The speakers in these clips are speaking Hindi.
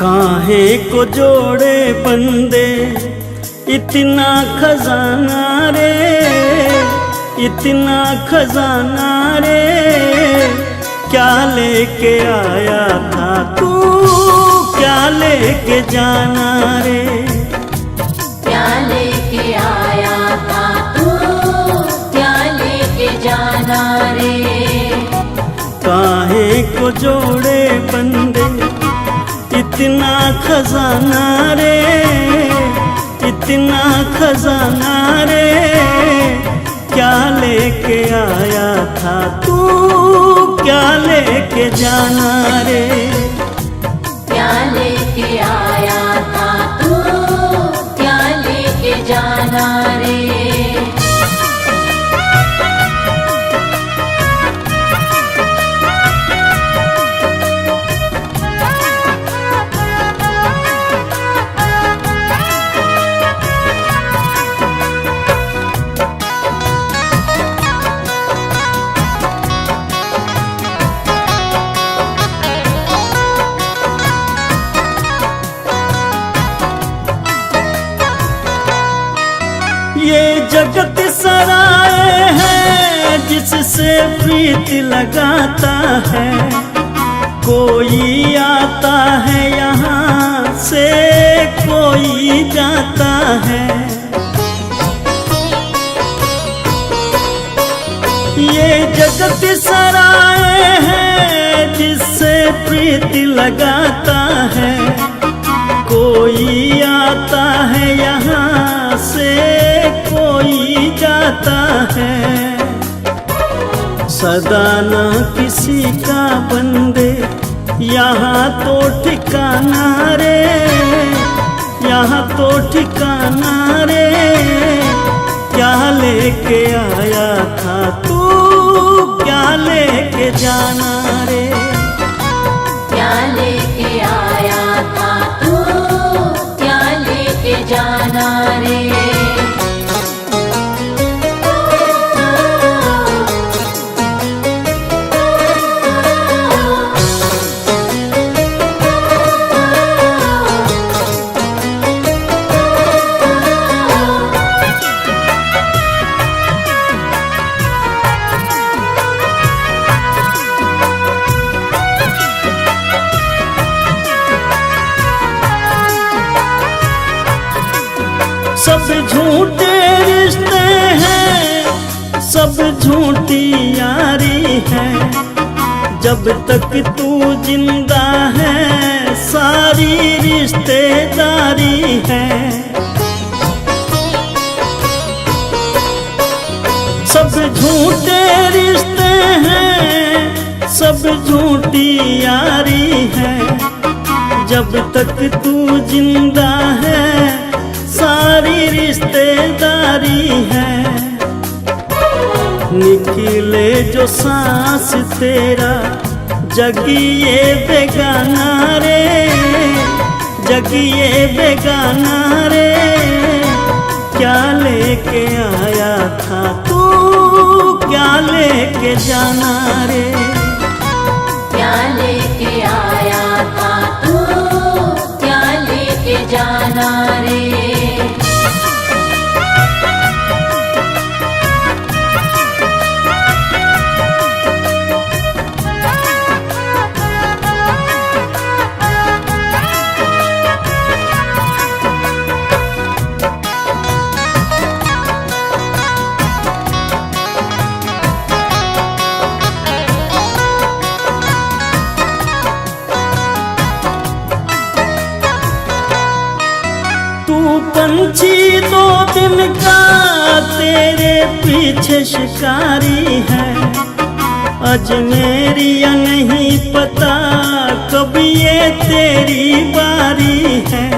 काहे को जोड़े बंदे इतना खजाना रे, इतना खजाना रे, क्या लेके आया था तू, क्या लेके जाना रे, क्या लेके आया था तू, क्या लेके जाना रे। काहे को जोड़े बंदे इतना खजाना रे, इतना खजाना रे, क्या लेके आया था तू, क्या लेके जाना रे, क्या लेके आया था तू, क्या लेके जाना रे। ये जगत सराय है जिससे प्रीत लगाता है, कोई आता है यहाँ से कोई जाता है। ये जगत सराय है जिससे प्रीत लगाता है, कोई आता है यहाँ से कोई जाता है। सदा ना किसी का बंदे यहाँ तो ठिकाना रे, यहाँ तो ठिकाना रे, क्या लेके आया था तू, क्या लेके जाना रे, क्या लेके आया था तू, क्या लेके जाना रे। सब झूठे रिश्ते हैं, सब झूठी यारी है, जब तक तू जिंदा है सारी रिश्तेदारी है। सब झूठे रिश्ते हैं, सब झूठी यारी है, जब तक तू जिंदा है सारी रिश्तेदारी है। निकले जो सांस तेरा जगिए बेगाना रे, जगिए बेगाना रे, क्या लेके आया था तू, क्या लेके जाना रे, क्या लेके आया था तू, क्या लेके जाना रे। पंछी दो दिन का तेरे पीछे शिकारी है, अजमेरिया नहीं पता कब ये तेरी बारी है।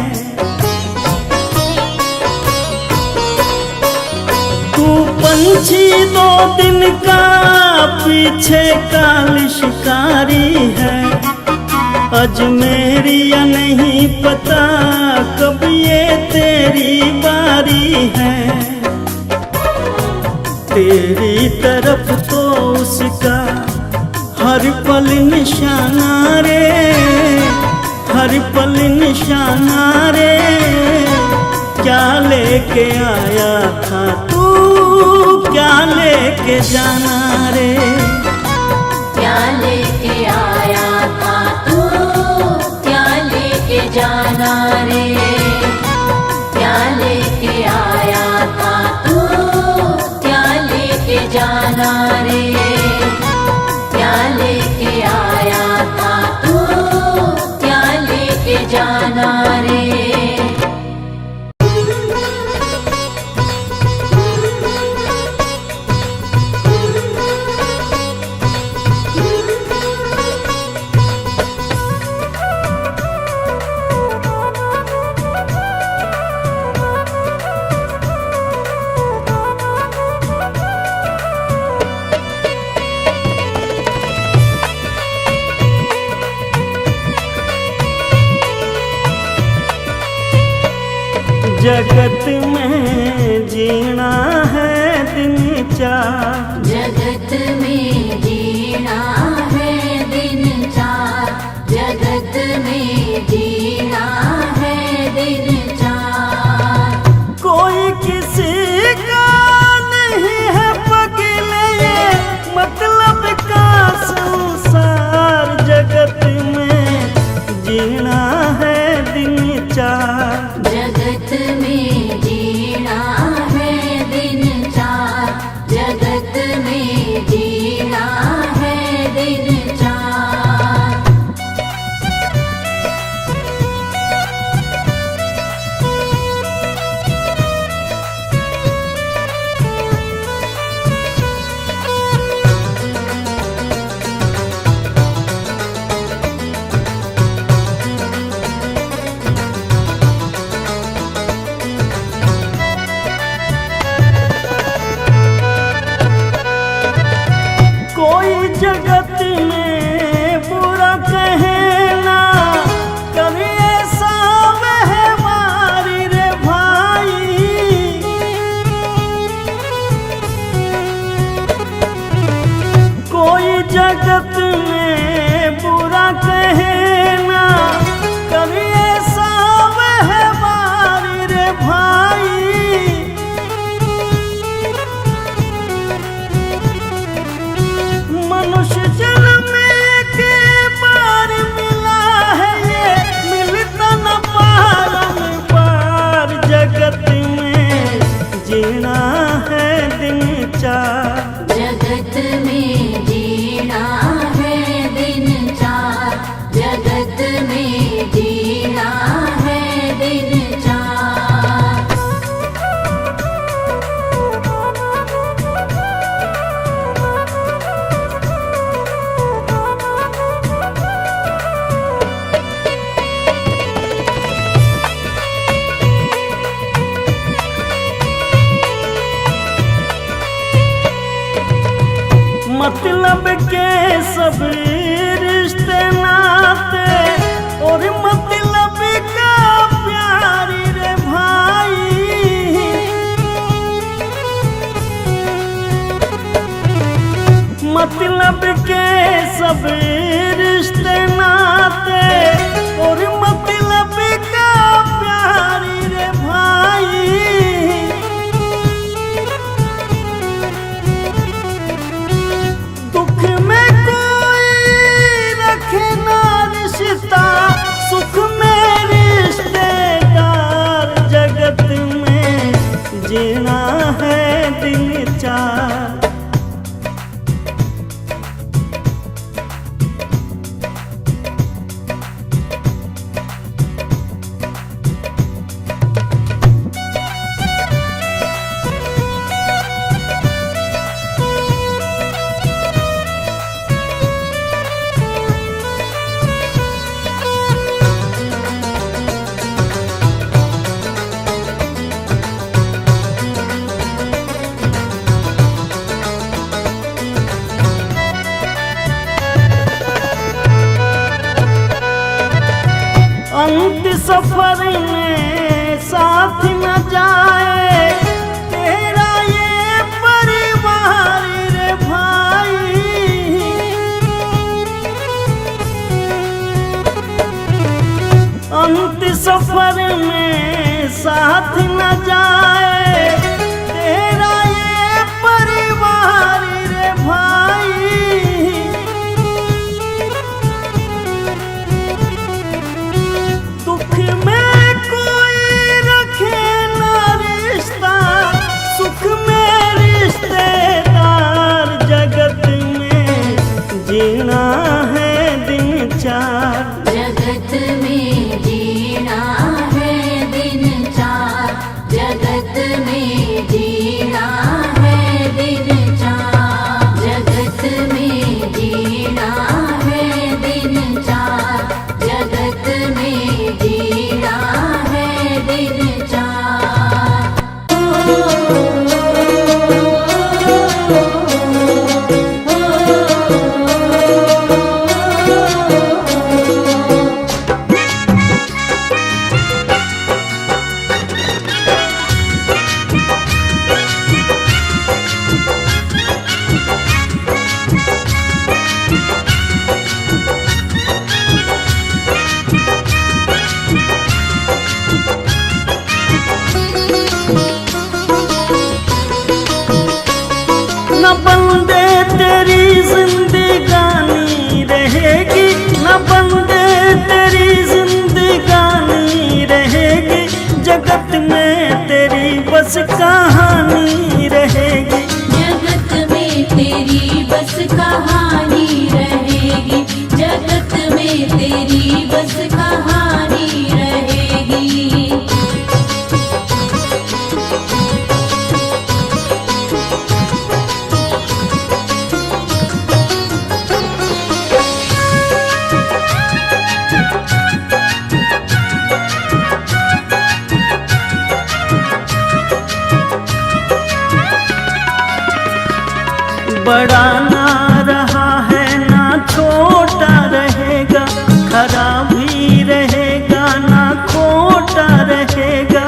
तू पंछी दो दिन का पीछे काल शिकारी है, अजमेरिया नहीं पता कब ये तेरी बारी है। तेरी तरफ तो उसका हर पल निशाना रे, हर पल निशाना रे, क्या लेके आया था तू, क्या लेके जाना रे। क्या लेके आया था तू, क्या लेके जाना रे। क्या लेके आया था तू, क्या लेके जाना रे। क्या लेके आया था तू, क्या लेके जाना रे। जगत में जीना है दिन चार, जगत में जीना है दिन चार। जगत में जीना है दिन चार। कोई किसी का नहीं है पगले, मतलब का संसार। जगत में जीना है दिन चार, जगत में जीना है दिन चार। जगत में जीना है दिन चार। कोई जगत में बुरा कहना, कभी ऐसा व्यवहारी रे भाई। कोई जगत में बुरा कहना, कभी ऐसा व्यवहारी रे भाई। मनुष्य जन्म के बार मिला है ये, मिलता न बारंबार। जगत में जीना है दिन चार, जगत में जीना है दिन चार। जगत में जीना है दिन चार। मतलब के सब रिश्ते नाते, और मतलब का प्यारी रे भाई। मतलब के सब रिश्ते नाते, और मतलब का प्यारी रे भाई। दुख में कोई रखे ना रिश्ता, सुख में रिश्तेदार। जगत में जीना है दिन चार, अंत सफर में साथ न जाए तेरा ये परिवार रे भाई। अंत सफर में साथ न जाए तेरा ये परिवार रे भाई। दुख में कोई रखे ना रिश्ता, सुख में रिश्तेदार, जगत में जीना है दिन चार। जगत में जीना है दिन चार, जगत में जीना है दिन चार, जगत में जीना है दिन चार, जगत में जीना है दिन चार। न बंदे तेरी जिंदगानी रहेगी, न बंदे तेरी जिंदगानी रहेगी, जगत में तेरी बस कहानी रहेगी। जगत में तेरी बस कहानी रहेगी, जगत में तेरी बस कहानी रहेगी। बड़ा ना रहा है ना छोटा रहेगा, खरा भी रहेगा ना खोटा रहेगा।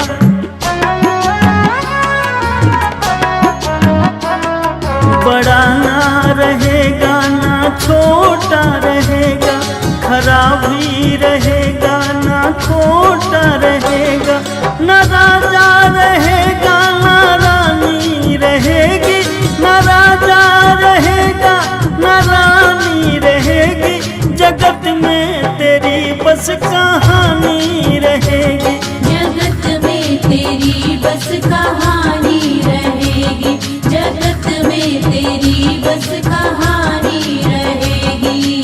बड़ा ना रहेगा ना छोटा रहेगा, खरा भी रहेगा ना खोटा रहेगा। न राजा रहेगा ना रानी रहेगी, न राजा रहेगा न रानी रहेगी, जगत में तेरी बस कहानी रहेगी। जगत में तेरी बस कहानी रहेगी, जगत में तेरी बस कहानी रहेगी।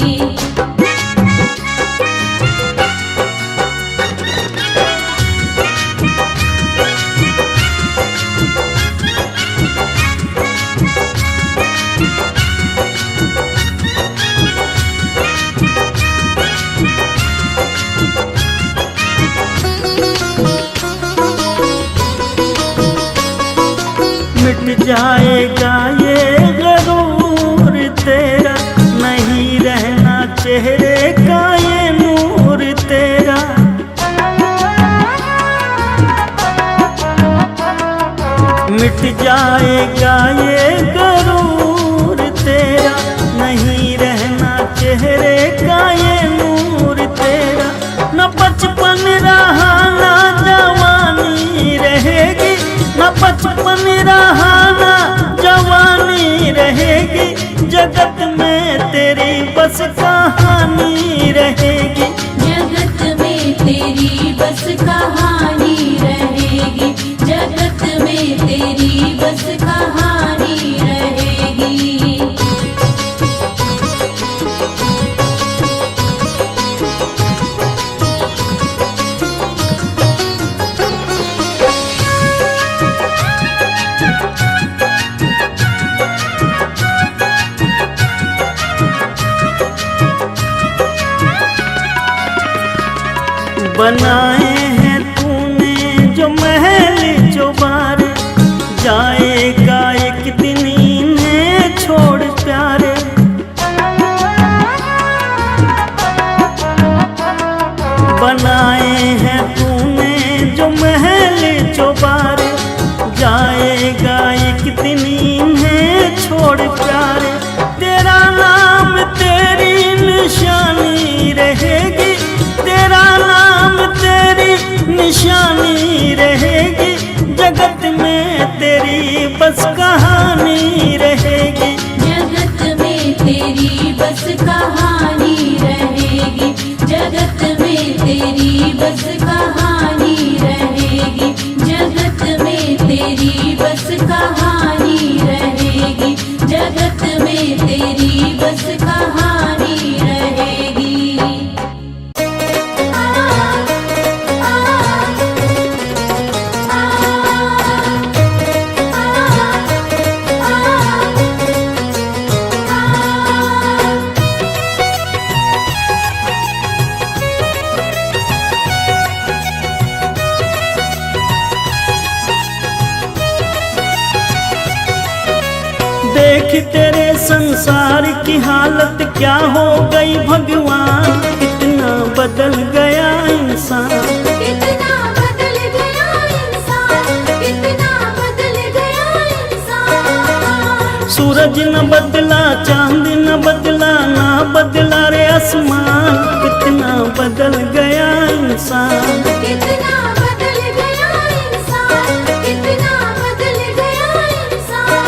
मिट जाएगा ये गरूर तेरा, नहीं रहना चेहरे का ये नूर तेरा। मिट जाएगा ये गरूर तेरा, नहीं रहना चेहरे का ये नूर तेरा। न बचपन रहा ना जवानी रहेगी, न बचपन रहा ना जवानी रहेगी, जगत में तेरी बस कहानी रहेगी। जगत में तेरी बस कहानी रहेगी, जगत में तेरी बस कहानी रहेगी। बनाए हैं तूने जो महल जो बार, जाएगा एक दिन इन्हें छोड़ प्यारे। बनाए हैं तूने जो महल जो बार, जाएगा एक दिन इन्हें छोड़ प्यारे। तेरा नाम तेरी निशानी रहेगी, तेरा नाम बस कहानी रहेगी, जगत में तेरी बस कहानी रहेगी, जगत में तेरी बस कहानी रहेगी। देख तेरे संसार की हालत क्या हो गई भगवान, कितना बदल गया इंसान, कितना बदल गया इंसान, कितना बदल गया इंसान। सूरज न बदला, चांद न बदला, ना बदला रे आसमान, कितना बदल गया इंसान। कितना बदल गया इंसान, कितना बदल गया इंसान।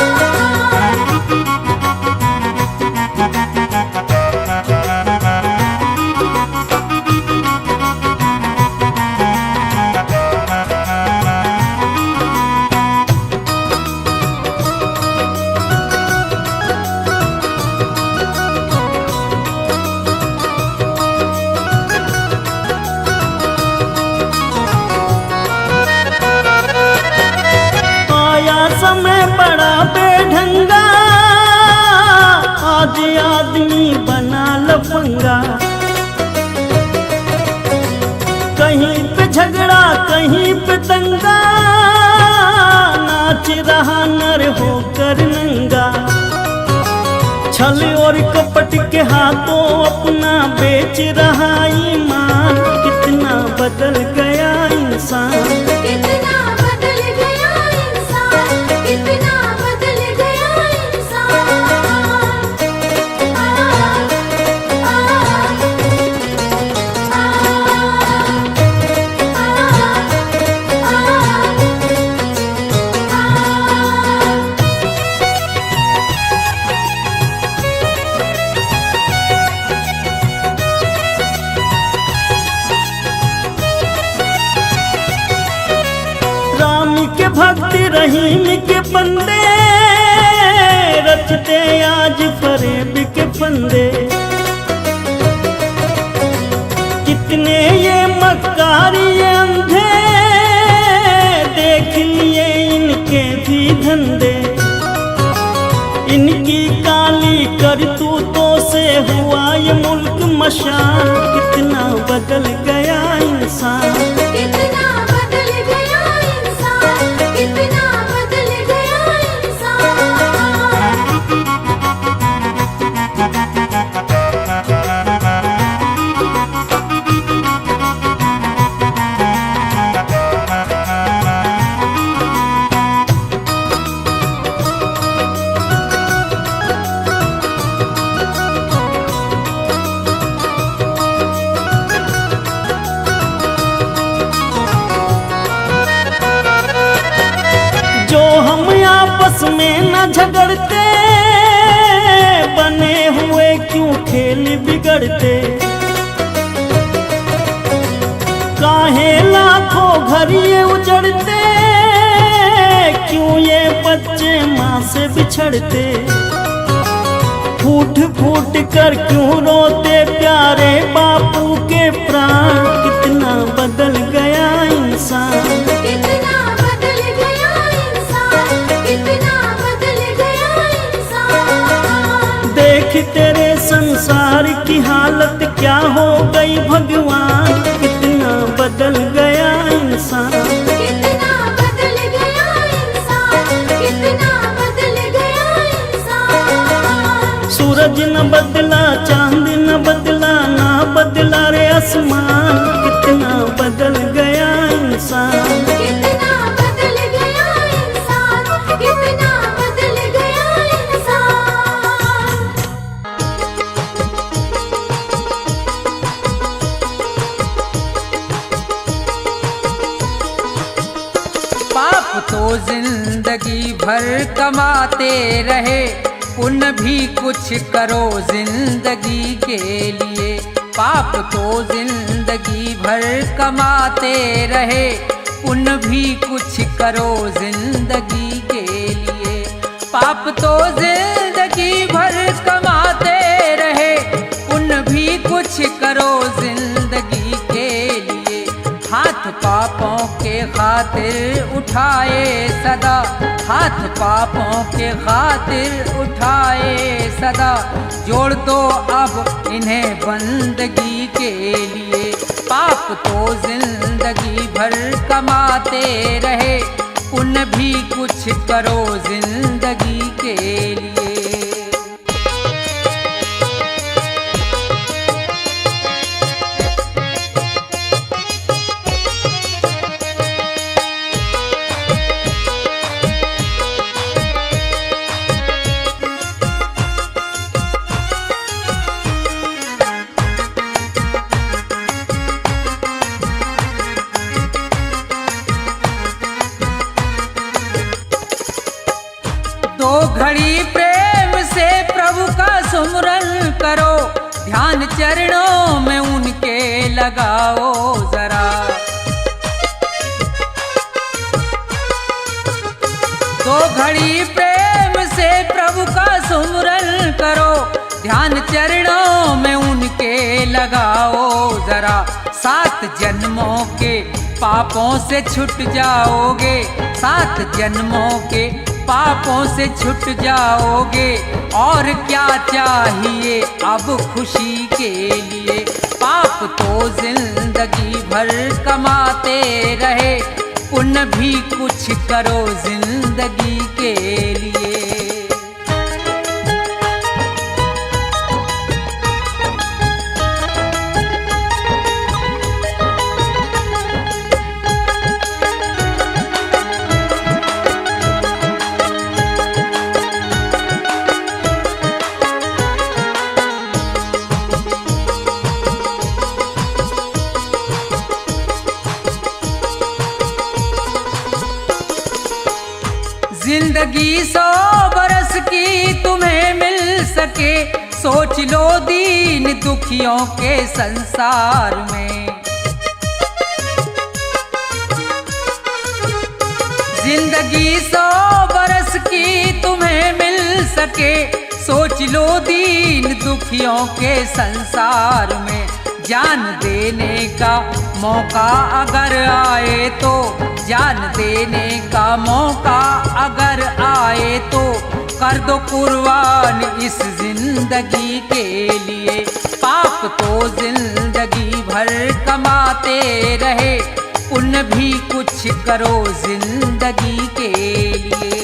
समय बड़ा बेढंगा, आज आदमी बना लफंगा, कहीं पे झगड़ा कहीं पे दंगा, नाच रहा नर होकर नंगा, छल और कपट के हाथों अपना बेच रहा ईमान, कितना बदल गया इंसान। कितना बदल गया इंसान, कितना बदल गया इंसान। राम के भक्त रहीम के बंदे, रचते आज फरेब के फंदे, कितने ये मक्कार ये अंधे, देख लिए इनके भी धंधे, इनकी काली करतूतों से हुआ ये मुल्क मशान, कितना बदल गया इंसान। कितना बदल गया इंसान, कितना बदल गया इंसान। जो हम आपस में न झगड़ते, बने हुए क्यों खेल बिगड़ते, काहे लाखों घर ये उजड़ते, क्यों ये बच्चे माँ से बिछड़ते, फूट फूट कर क्यों रोते प्यारे बापू के प्राण, कितना बदल गया इंसान। कितना बदल गया इंसान, कितना बदल गया इंसान। देख तेरे संसार की हालत क्या हो गई भगवान, कितना बदल गया इंसान। कितना बदल गया इंसान, कितना बदल गया इंसान। सूरज न बदला, चांद न बदला, ना बदला रे आसमान, कितना बदल गया इंसान। कितना बदल गया इंसान, कितना बदल गया इंसान। पाप तो जिंदगी भर कमाते रहे, पुण्य भी कुछ करो जिंदगी के लिए। पाप तो जिंदगी भर कमाते रहे, पुण्य भी कुछ करो जिंदगी के लिए। पाप तो जिंदगी भर कमाते रहे, पुण्य भी कुछ करो जिंदगी के लिए। हाथ पापों के खातिर उठाए सदा, हाथ पापों के खातिर उठाए सदा, जोड़ दो अब इन्हें बंदगी के लिए। पाप तो जिंदगी भर कमाते रहे, पुण्य भी कुछ करो जिंदगी के लिए। दो घड़ी प्रेम से प्रभु का सुमरन करो, ध्यान चरणों में उनके लगाओ जरा। दो घड़ी प्रेम से प्रभु का सुमरन करो, ध्यान चरणों में उनके लगाओ जरा। 7 जन्मों के पापों से छूट जाओगे, 7 जन्मों के पापों से छूट जाओगे। और क्या चाहिए अब खुशी के लिए। पाप तो जिंदगी भर कमाते रहे, पुण्य भी कुछ करो जिंदगी के लिए। जिंदगी 100 बरस की तुम्हें मिल सके, सोच लो दीन दुखियों के संसार में। जिंदगी 100 बरस की तुम्हें मिल सके, सोच लो दीन दुखियों के संसार में। जान देने का मौका अगर आए तो, जान देने का मौका अगर आए तो, कर दो कुर्बान इस जिंदगी के लिए। पाप तो जिंदगी भर कमाते रहे, पुण्य भी कुछ करो जिंदगी के लिए।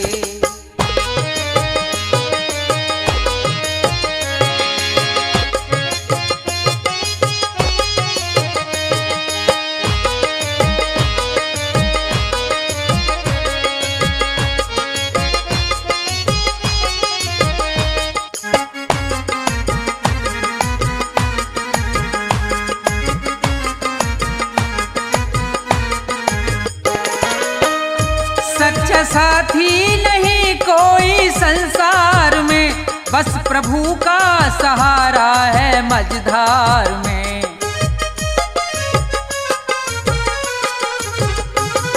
सच्चा साथी नहीं कोई संसार में, बस प्रभु का सहारा है मझधार में।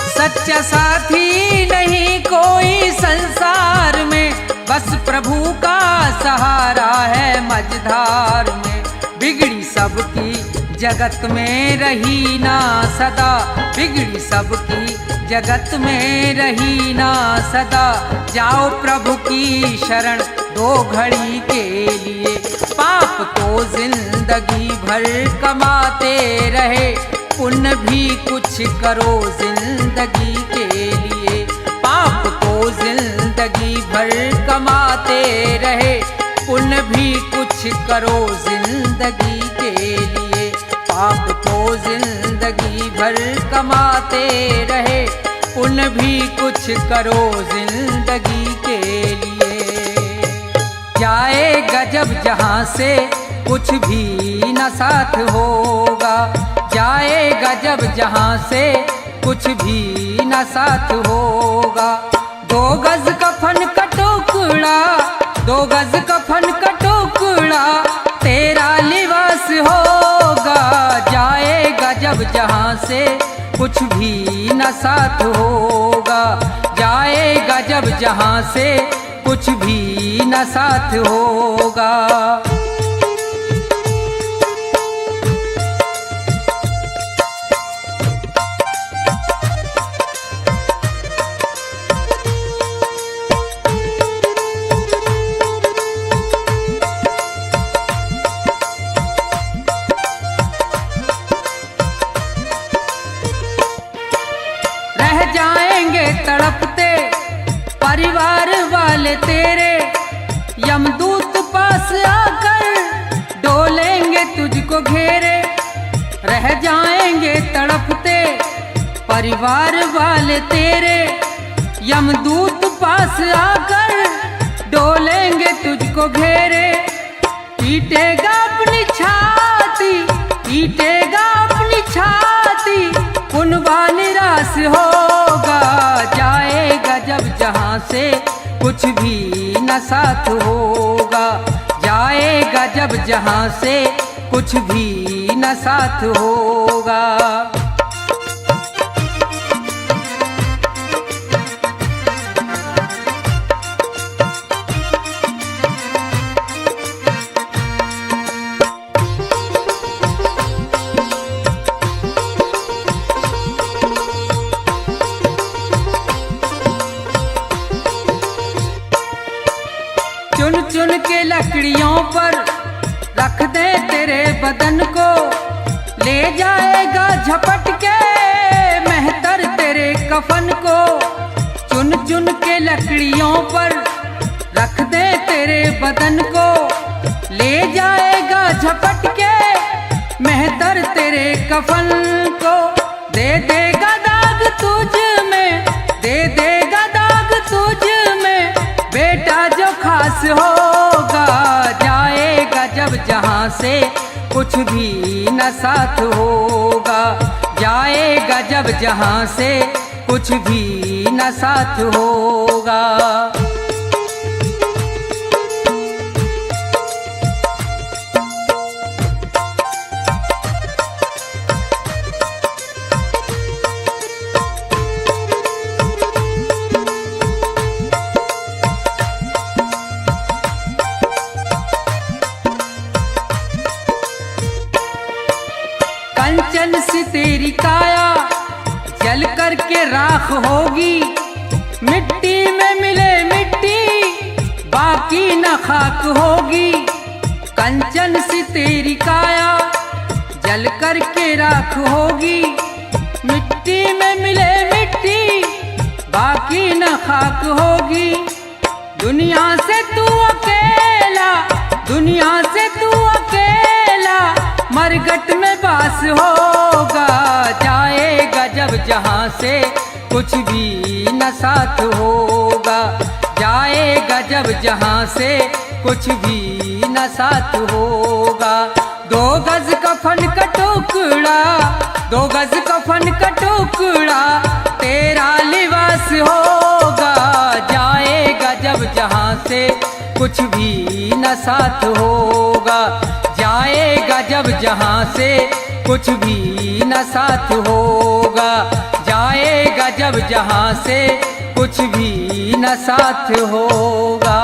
सच्चा साथी नहीं कोई संसार में, बस प्रभु का सहारा है मझधार में। बिगड़ी सबकी जगत में रही ना सदा, बिगड़ी सबकी जगत में रही ना सदा। जाओ प्रभु की शरण 2 घड़ी के लिए। पाप तो जिंदगी भर कमाते रहे, पुण्य भी कुछ करो जिंदगी के लिए। पाप तो जिंदगी भर कमाते रहे, पुण्य भी कुछ करो जिंदगी के लिए। पाप तो जिंदगी भर कमाते रहे, पुण्य भी कुछ करो जिंदगी के लिए। जाएगा जब जहाँ से कुछ भी न साथ होगा, जाएगा जब जहाँ से कुछ भी न साथ होगा। 2 गज कफन का टुकड़ा, 2 गज कफन का टुकड़ा तेरा लिबास हो कुछ भी न साथ होगा। जाएगा जब जहाँ से कुछ भी न साथ होगा। रह जाएंगे तड़पते परिवार वाले तेरे, यमदूत पास आकर डोलेंगे तुझको घेरे। रह जाएंगे तड़पते परिवार वाले तेरे, यमदूत पास आकर डोलेंगे तुझको घेरे। पीटेगा अपनी छाती, पीटेगा अपनी छाती, कुनबा निराश होगा। जाएगा जब जहाँ से कुछ भी न साथ होगा। जाएगा जब जहाँ से कुछ भी न साथ होगा। चुन चुन के लकड़ियों पर रख दे तेरे बदन को, ले जाएगा झपट के मेहतर तेरे कफन को। चुन चुन के लकड़ियों पर रख दे तेरे बदन को, ले जाएगा झपट के मेहतर तेरे कफन को। दे देगा दाग तुझ में, दे देगा दाग तुझ में, बेटा जो खास होगा। जाएगा जब जहाँ से कुछ भी न साथ होगा। जाएगा जब जहाँ से कुछ भी न साथ होगा। कंचन सी तेरी काया जल करके राख होगी। मिट्टी में मिले मिट्टी बाकी न खाक होगी। कंचन सी तेरी काया जल करके राख होगी। मिट्टी में मिले मिट्टी बाकी न खाक होगी। दुनिया से तू अकेला, दुनिया से तू अकेला मरघट में बास होगा। जाएगा जब जहाँ से कुछ भी न साथ होगा। जाएगा जब जहाँ से कुछ भी न साथ होगा। दो गज कफन का टुकड़ा, दो गज कफन का टुकड़ा तेरा लिबास होगा। जाएगा जब जहाँ से कुछ भी न साथ होगा। जाएगा जब जहाँ से कुछ भी न साथ होगा। जाएगा जब जहाँ से कुछ भी न साथ होगा।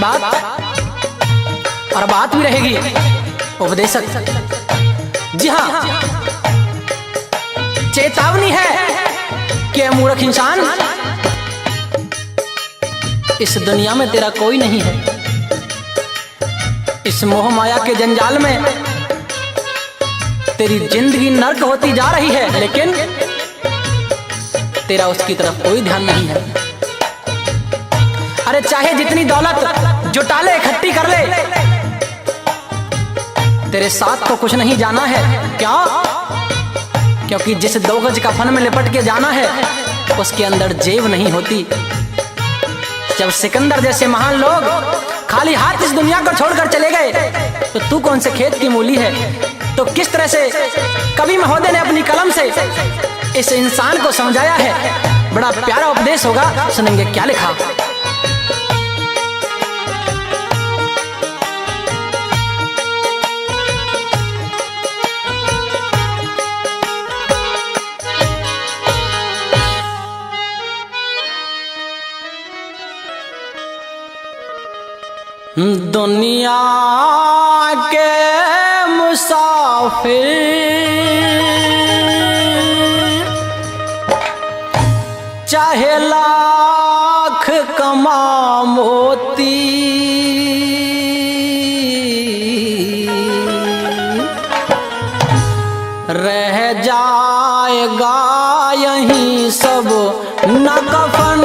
बात और बात भी रहेगी उपदेशक। जी हाँ, चेतावनी है कि मूर्ख इंसान, इस दुनिया में तेरा कोई नहीं है। इस मोह माया के जंजाल में तेरी जिंदगी नर्क होती जा रही है, लेकिन तेरा उसकी तरफ कोई ध्यान नहीं है। अरे चाहे जितनी दौलत जुटा ले, इकट्ठी कर ले, तेरे साथ तो कुछ नहीं जाना है। क्या? क्योंकि जिस 2 गज कफन में लिपट के जाना है, उसके अंदर जेब नहीं होती। जब सिकंदर जैसे महान लोग खाली हाथ इस दुनिया को छोड़कर चले गए, तो तू कौन से खेत की मूली है? तो किस तरह से कवि महोदय ने अपनी कलम से इस इंसान को समझाया है। बड़ा प्यारा उपदेश होगा, सुनेंगे क्या लिखा। दुनिया के मुसाफिर चाहे लाख कमा मोती, रह जाएगा यहीं सब न कफन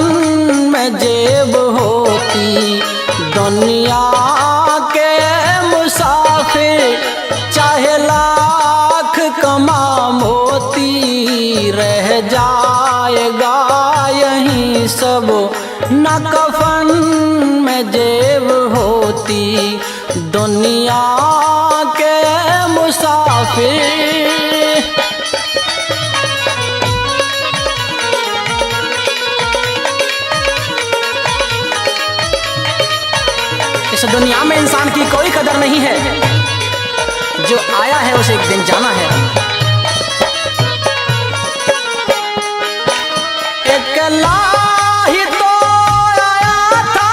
में जेब होती। दुनिया के मुसाफिर चाहे लाख कमा मोती, रह जाएगा यहीं सब न कफन में जेब होती। दुनिया के मुसाफिर इस दुनिया में इंसान की कोई कदर नहीं है। जो आया है उसे एक दिन जाना है। अकेला ही तो आया था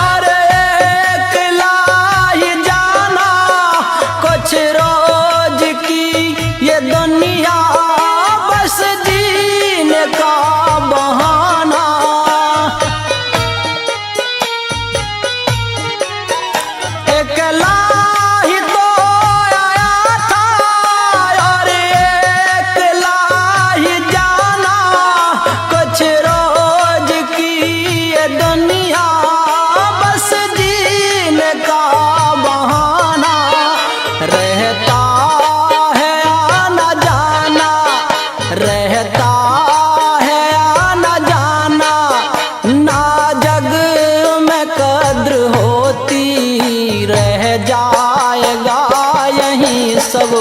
और अकेला ही जाना, कुछ रोज की ये दुनिया बस जीने का बहाना। अकेला ही तो आया था और अकेला ही जाना, कुछ रोज की ये दुनिया बस जीने का बहाना। रहता है आना जाना, रहता है आना जाना, ना जग में कद्र होती। रह जाएगा यहीं सब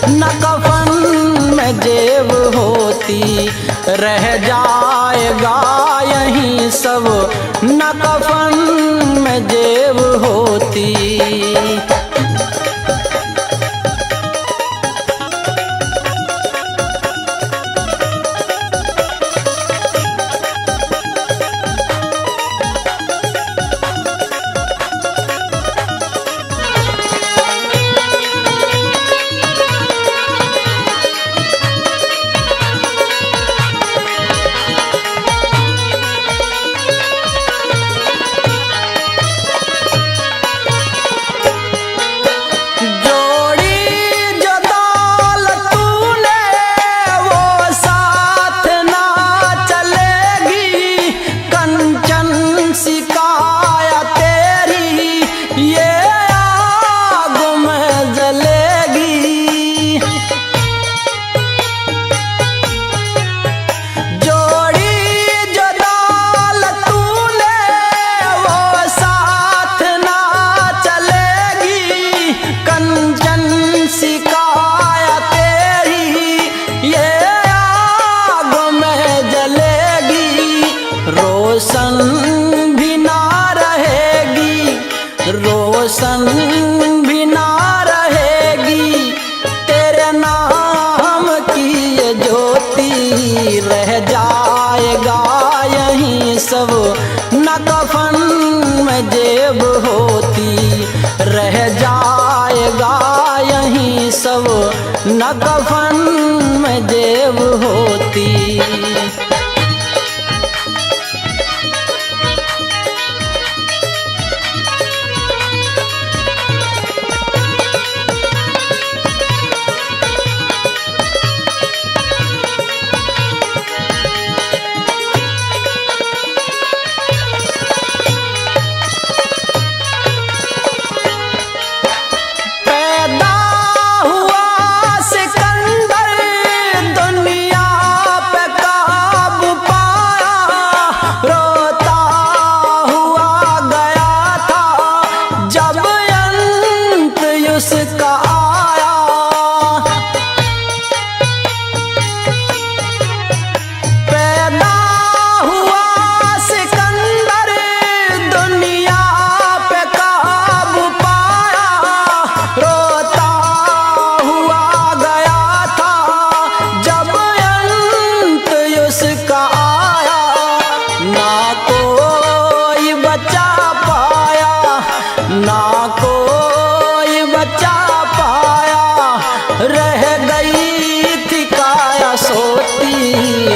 न कफन में जेब होती। रह जाएगा यहीं सब न कफन में जेब होती। रोशन भी ना रहेगी, रोशन भी ना रहेगी, तेरे नाम की ये ज्योति। रह जाएगा यहीं सब न कफन में जेब होती, रह जाएगा यहीं सब न कफन में जेब होती।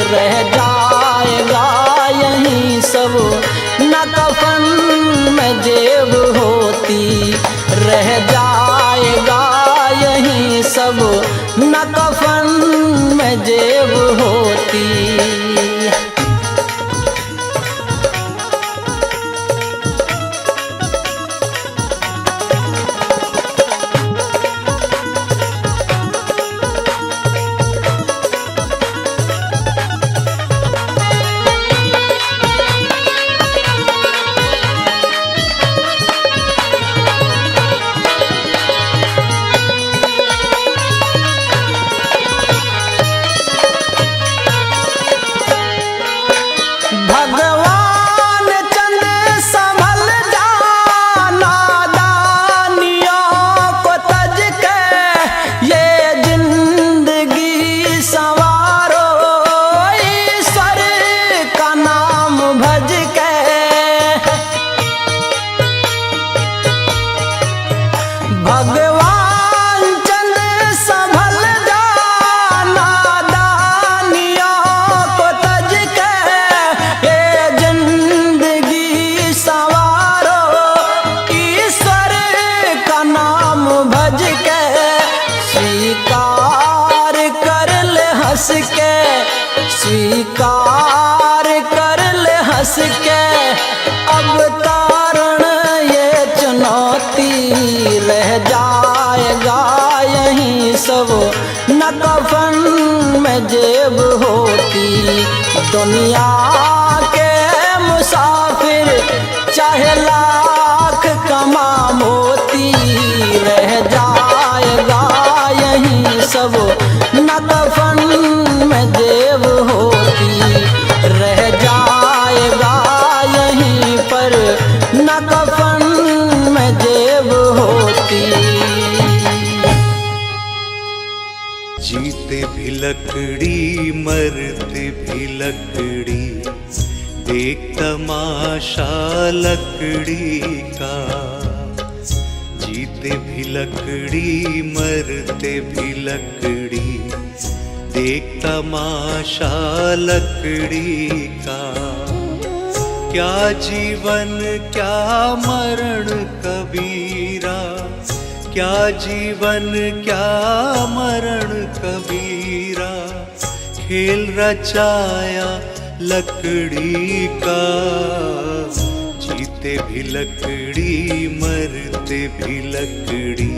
रह जाएगा यहीं सब न कफन में जेब होती, रह जाएगा यहीं सब न कफन में जेब होती। स्वीकार कर ले हंस के अब तारण ये चुनौती, रह जाएगा यहीं सब न कफन में जेब होती। दुनिया के मुसाफिर चाहे लाख कमा मोती, रह जाएगा यहीं सब न कफन में जेब होती, रह जाएगा यहीं पर न कफन में जेब होती। जीते भी लकड़ी मरते भी लकड़ी, देख तमाशा लकड़ी का। जीते भी लकड़ी मरते भी लकड़ी, देख तमाशा लकड़ी का। क्या जीवन क्या मरण कबीरा, क्या जीवन क्या मरण कबीरा। खेल रचाया लकड़ी का, जीते भी लकड़ी मरते भी लकड़ी,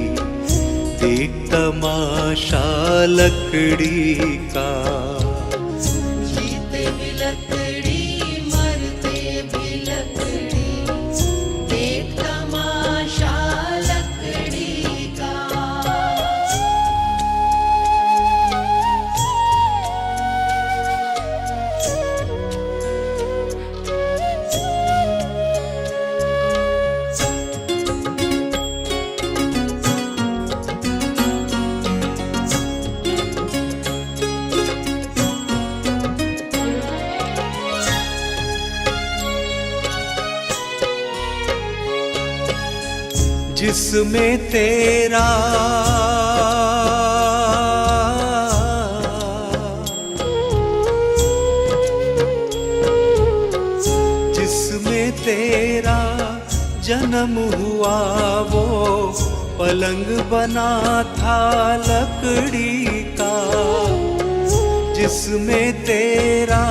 देख तमाशा लकड़ी का। जीते भी लकड़ी मरते भी लकड़ी, देख तमाशा लकड़ी का। जिसमें तेरा जिसमें तेरा जन्म हुआ वो पलंग बना था लकड़ी का। जिसमें तेरा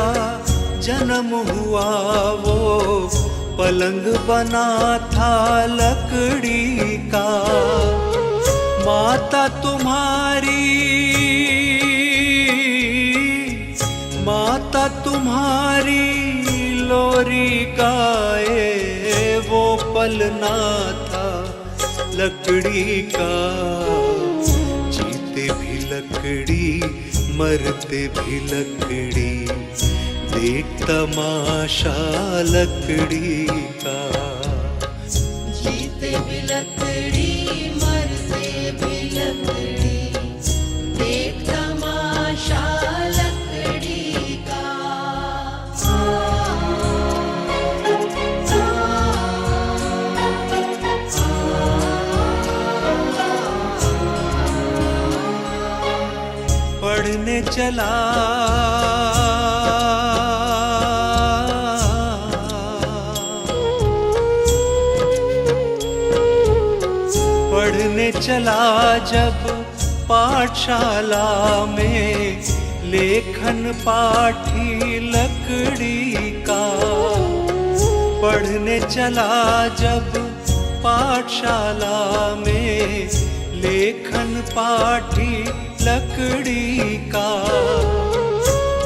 जन्म हुआ वो पलंग बना था लकड़ी का। माता तुम्हारी लोरी गाए वो पलना था लकड़ी का। जीते भी लकड़ी मरते भी लकड़ी, देख तमाशा लकड़ी का। जीते भी लकड़ी मरते भी लकड़ी, देख तमाशा लकड़ी का। पढ़ने चला पढ़ने चला जब पाठशाला में, लेखन पाठी लकड़ी का। पढ़ने चला जब पाठशाला में, लेखन पाठी लकड़ी का।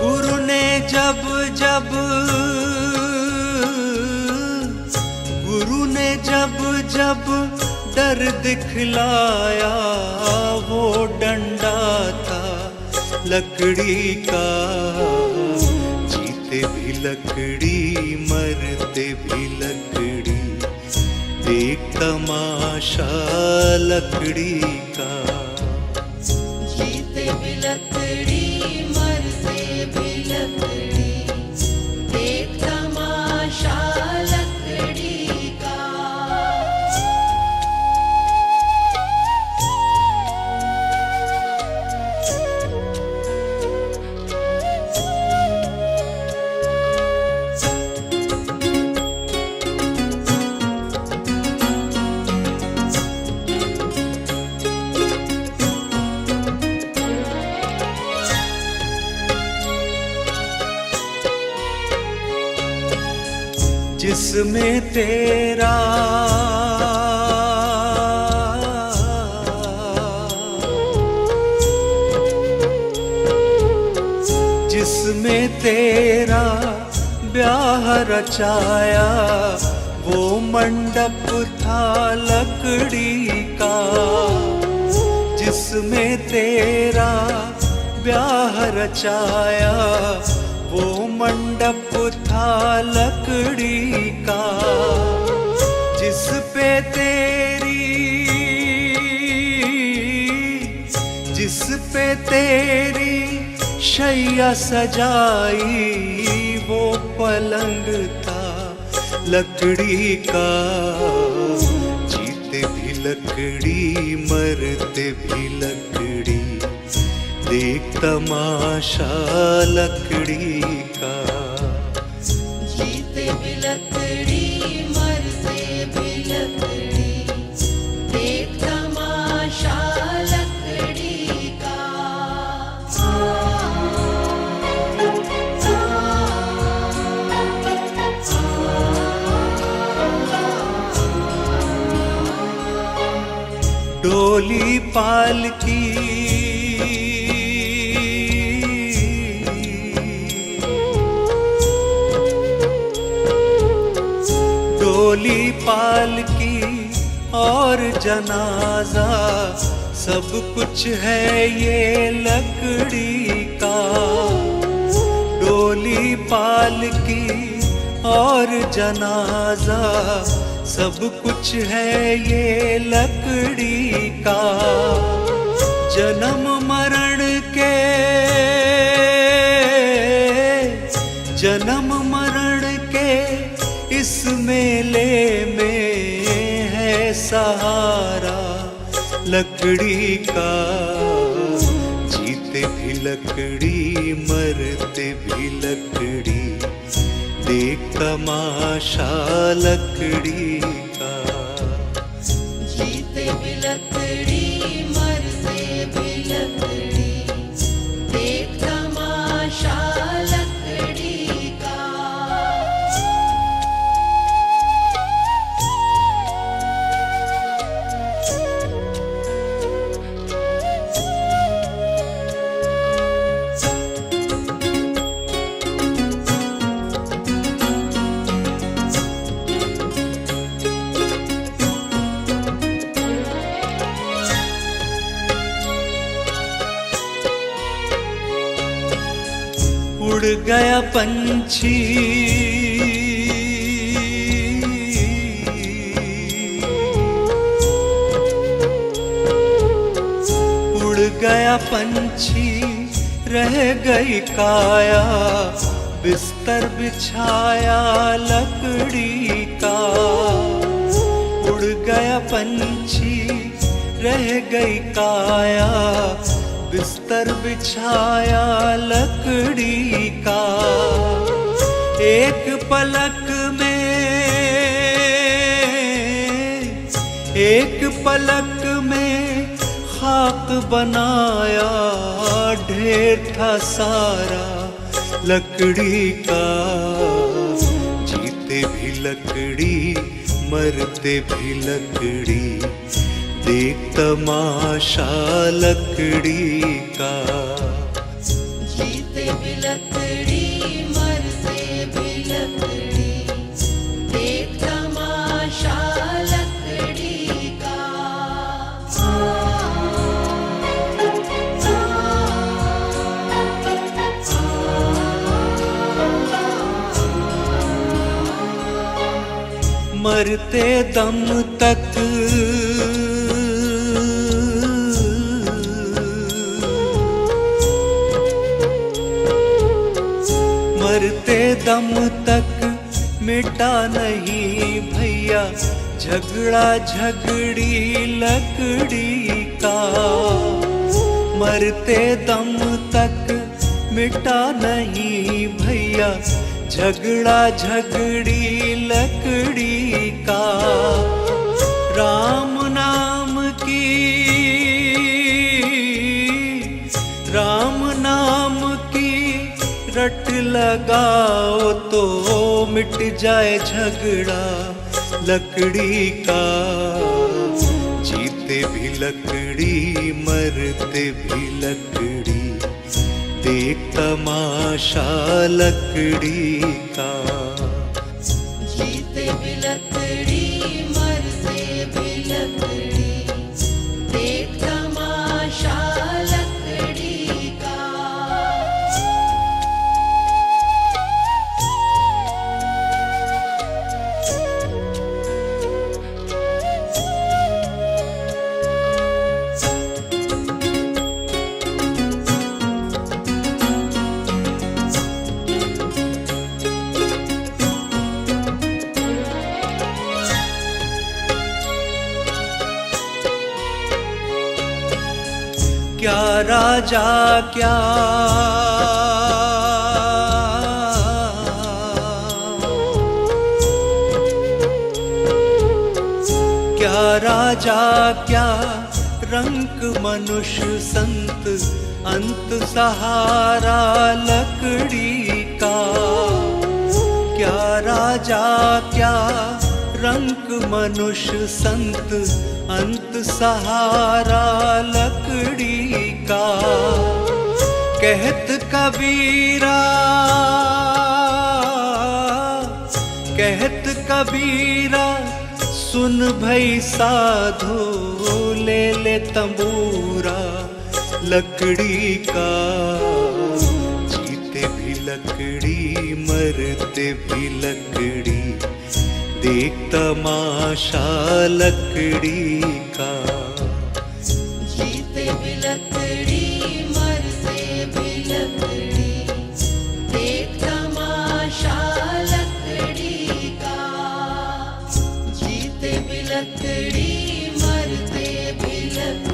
गुरु ने जब डर दिखलाया वो डंडा था लकड़ी का। जीते भी लकड़ी मरते भी लकड़ी, देख तमाशा लकड़ी का। जीते भी लकड़ी मरते भी लकड़ी, देख तमाशा लकड़ी का। जिसमें तेरा ब्याह रचाया वो मंडप था लकड़ी का। जिसमें तेरा ब्याह रचाया वो मंडप था लकड़ी का। जिस पे तेरी शैया सजाई वो पलंग था लकड़ी का। जीते भी लकड़ी मरते भी लकड़ी, देख तमाशा लकड़ी का। जीते भी लकड़ी मरते भी लकड़ी, देख तमाशा लकड़ी का। डोली पालकी डोली पालकी और जनाजा सब कुछ है ये लकड़ी का। डोली पालकी और जनाजा सब कुछ है ये लकड़ी का। जन्म मरण के इस मेले में है सहारा लकड़ी का। जीते भी लकड़ी मरते भी लकड़ी, देख तमाशा लकड़ी का। जीते भी लकड़ी मरते भी लकड़ी, देख तमाशा लकड़ी का। उड़ गया पंछी उड़ गया पंछी, रह गई काया, बिस्तर बिछाया लकड़ी का। उड़ गया पंछी, रह गई काया, बिस्तर बिछाया लकड़ी का। एक पलक में खाक बनाया, ढेर था सारा लकड़ी का। जीते भी लकड़ी मरते भी लकड़ी, देख तमाशा लकड़ी का। जीते भी लकड़ी मरते भी लकड़ी, देख तमाशा लकड़ी का। मरते दम तक मरते दम तक मिटा नहीं भैया, झगड़ा झगड़ी लकड़ी का। मरते दम तक मिटा नहीं भैया, झगड़ा झगड़ी लकड़ी का। राम नाम की रट लगाओ तो मिट जाए झगड़ा लकड़ी का। जीते भी लकड़ी मरते भी लकड़ी, देख तमाशा लकड़ी का। जीते भी लकड़ी मरते भी लकड़ी, देख तमाशा लकड़ी का। क्या राजा क्या राजा क्या रंग मनुष्य संत, अंत सहारा लकड़ी का। क्या राजा क्या रंग मनुष्य संत, अंत सहारा लकड़ी का। कहत कबीरा सुन भई साधो, ले ले तंबूरा लकड़ी का। जीते भी लकड़ी मरते भी लकड़ी, देख तमाशा लकड़ी का। जीते भी लकड़ी मरते भी लकड़ी, देख तमाशा लकड़ी का। जीते भी लकड़ी मरते भी लकड़ी,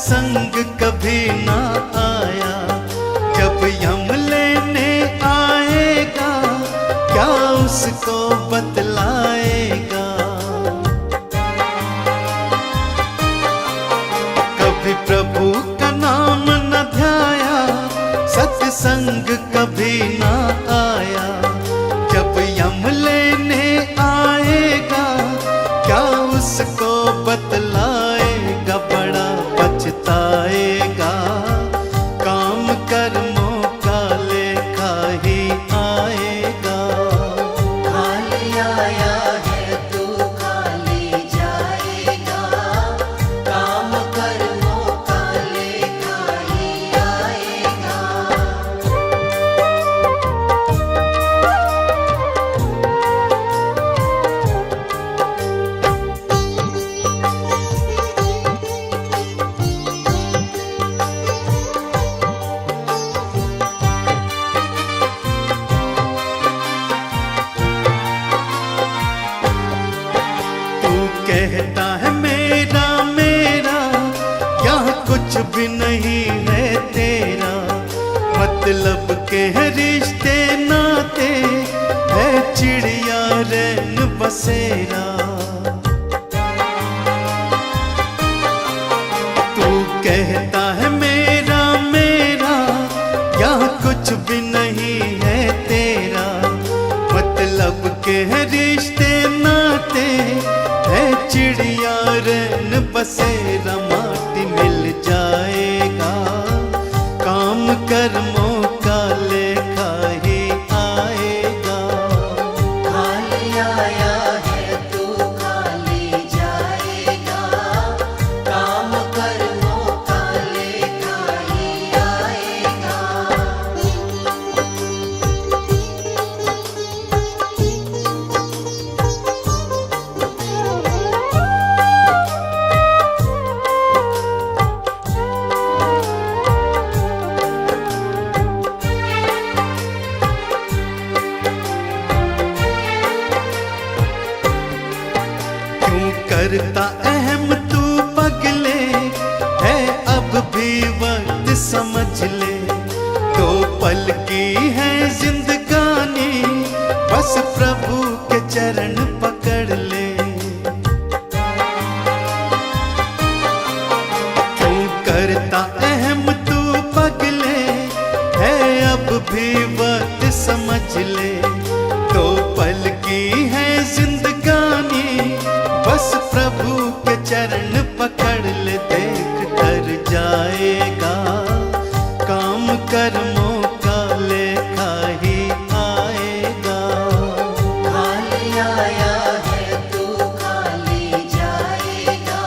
सत्संग कभी ना आया। जब यम लेने आएगा क्या उसको बतलाएगा। कभी प्रभु का नाम न ध्याया, सत्संग कभी ना आया। जब यम लेने आएगा क्या उसको बतलाएगा। बड़ा पछताएगा, काम कर्मों का लेखा ही आएगा। खाली आया है तू खाली जाएगा, काम कर्मों का लेखा ही आएगा। तू कहता है मेरा मेरा, यहाँ कुछ भी नहीं है तेरा। मतलब के है रिश्ते नाते, है चिड़िया रैन बसेरा। तू कहता है मेरा मेरा, यहाँ कुछ भी नहीं है तेरा। मतलब के है रिश्ते नाते, है चिड़िया रैन बसेरा। माटी मिल जाएगा, काम कर्मों का लेखा ही आएगा। खाली आया है तू खाली जाएगा, काम कर्मों का लेखा ही आएगा। क्यों करता अहम तू पगले, है अब भी वक्त समझ ले। दो पल की है जिंदगानी, बस प्रभु के चरण पकड़ ले। क्यों करता अहम तू पगले, है अब भी वक्त समझ ले। दो पल की है जिंदगानी, बस प्रभु के चरण पकड़ ले। देख कर जाएगा, काम कर्मों का लेखा ही आएगा। खाली आया है तू खाली जाएगा,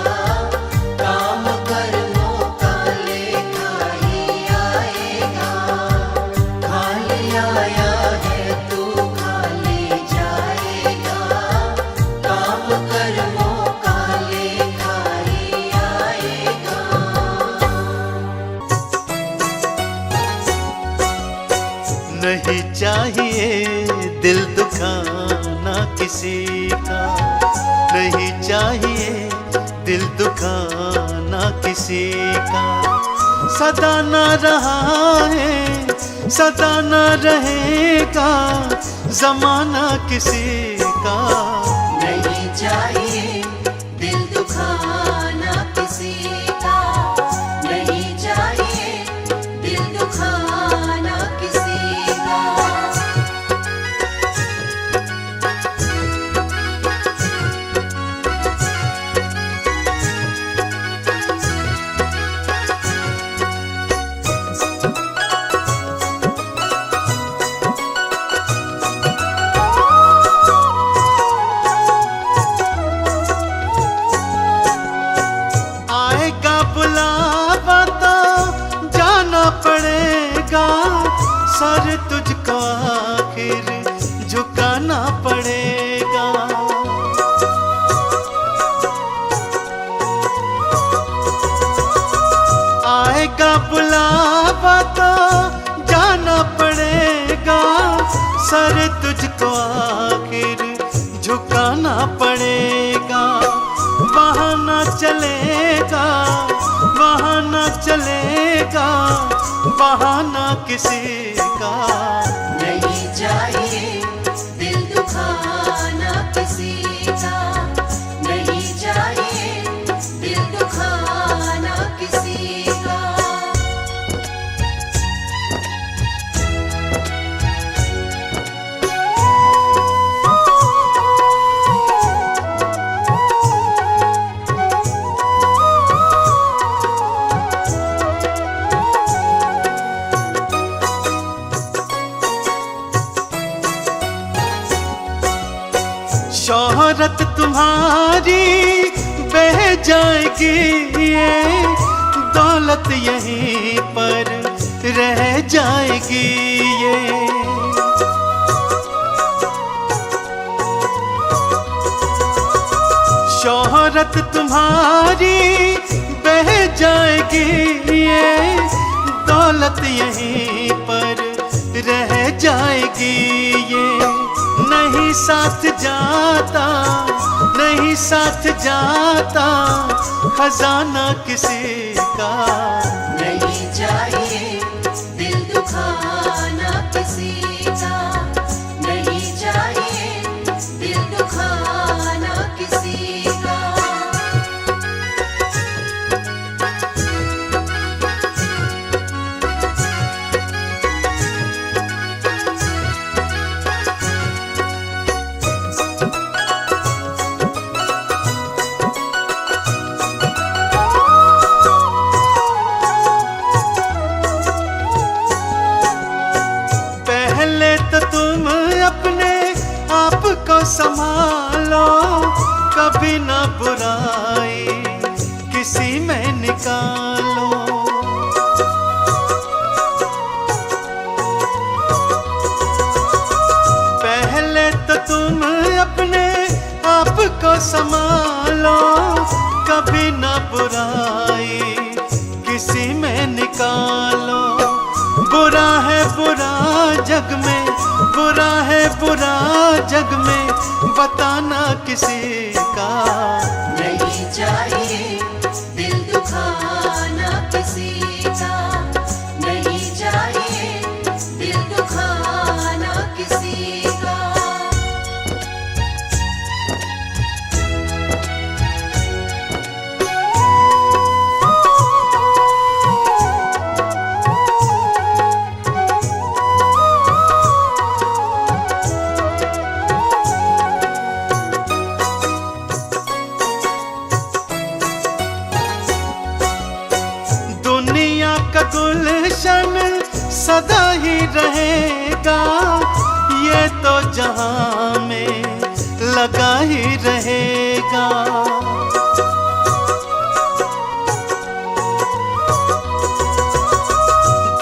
काम कर्मों का लेखा ही आएगा। खाली आया है तू खाली जाएगा, काम कर्मों का लेखा ही आएगा। नहीं चाहिए दिल दुखाना किसी का, नहीं चाहिए दिल दुखाना किसी का। सदा न रहा है, सदा न रहेगा जमाना किसी का। नहीं चाहिए दिल दुखाना किसी का, नहीं चाहिए दिल दुखाना किसी का। आएगा बुलावा तो जाना पड़ेगा, सर तुझको आखिर झुकाना पड़ेगा। आएगा बुलावा तो जाना पड़ेगा, सर तुझको आखिर झुकाना पड़ेगा। बहाना चलेगा वहाँ न चलेगा बहाना किसी का। नहीं चाहिए दिल दुखाना किसी का, नहीं चाहिए दिल दुखाना किसी का। शोहरत तुम्हारी बह जाएगी, ये दौलत यहीं पर रह जाएगी। ये शोहरत तुम्हारी बह जाएगी, ये दौलत यहीं पर रह जाएगी। ये नहीं साथ जाता, नहीं साथ जाता खजाना किसी का। नहीं चाहिए दिल दुखाना किसी का, नहीं चाहिए दिल दुखाना किसी का। पहले तो तुम अपने आप को संभालो, कभी ना बुराई किसी में निकालो। पहले तो तुम अपने आप को संभालो, कभी ना बुराई किसी में निकालो। बुरा है बुरा जग में, बुरा है बुरा जग में बताना किसी का। नहीं चाहिए दिल दुखाना किसी का, नहीं चाहिए दिल दुखाना किसी का। दुनिया का गुलशन सदा ही रहेगा, ये तो जहां में लगा ही रहेगा।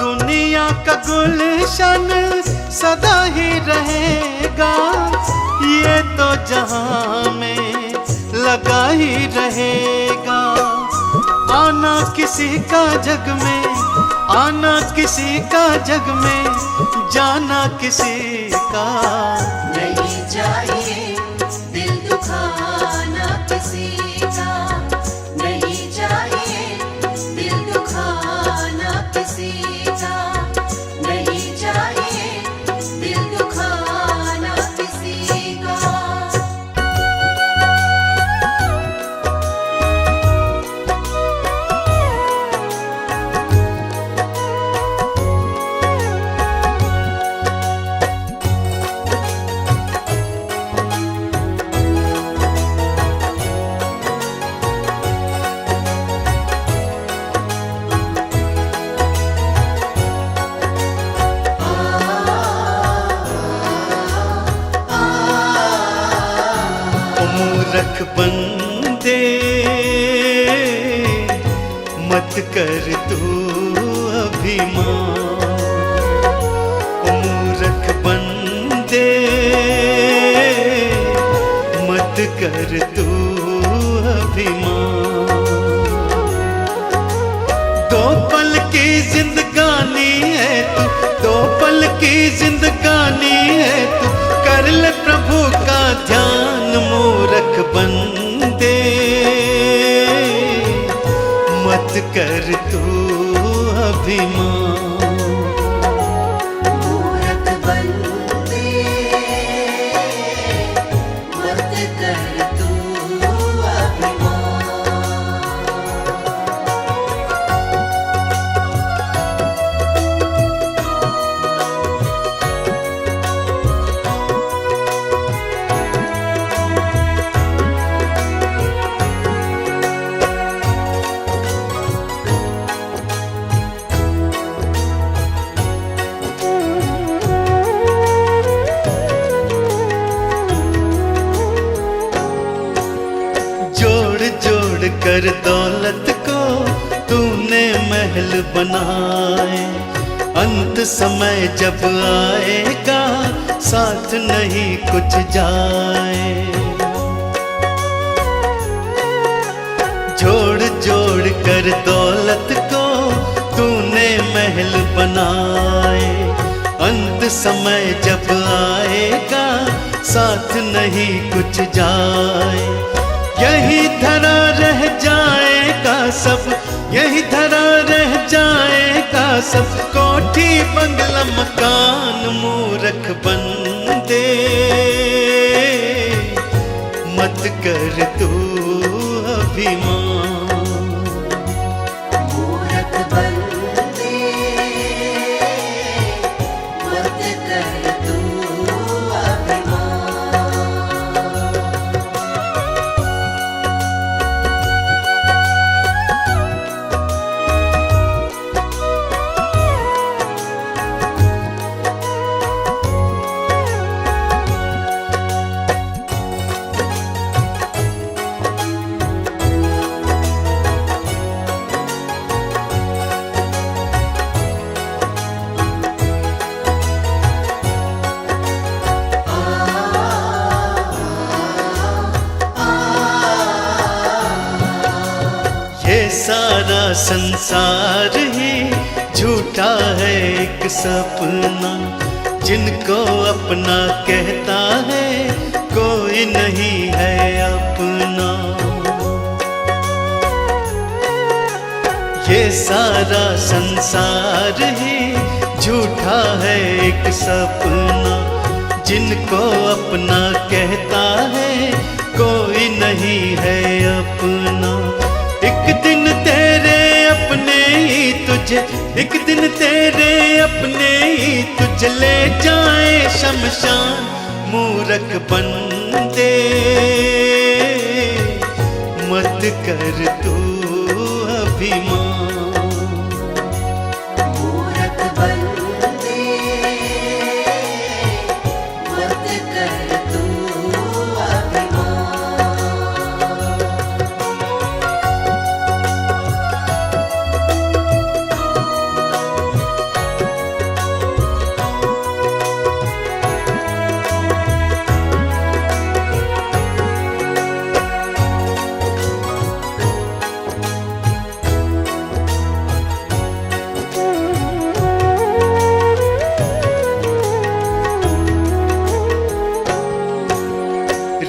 दुनिया का गुलशन सदा ही रहेगा, ये तो जहां में लगा ही रहेगा। आना किसी का जग में, आना किसी का जग में, जाना किसी का। नहीं चाहिए दिल दुखाना किसी का, नहीं चाहिए दिल दुखाना किसी का, नहीं चाहिए दिल दुखाना किसी का। मूरख बंदे मत कर तू अभिमान। मूरख बंदे मत कर तू अभिमान। दो पल की जिंदगानी है तू, दो पल की जिंदगानी है तू, कर ले प्रभु का ध्यान। मूरख बंदे मत कर कर दौलत को तूने महल बनाए, अंत समय जब आएगा साथ नहीं कुछ जाए। जोड़ जोड़ कर दौलत को तूने महल बनाए, अंत समय जब आएगा साथ नहीं कुछ जाए। यही धरा रह जाएगा सब, यही धरा रह जाएगा सब, कोठी बंगला मकान मूर्ख बंदे। मत कर तू अभिमान, मूर्ख बंदे मत कर तू अभिमान। ये सारा संसार ही झूठा है एक सपना, जिनको अपना कहता है कोई नहीं है अपना। ये सारा संसार ही झूठा है एक सपना, जिनको अपना कहता है कोई नहीं है अपना। एक दिन तेरे अपने ही तुझे, एक दिन तेरे अपने ही तुझे ले जाए शमशान, मूर्ख बंदे। मत कर तू अभिमान, मूर्ख बंदे मत कर तू अभिमान।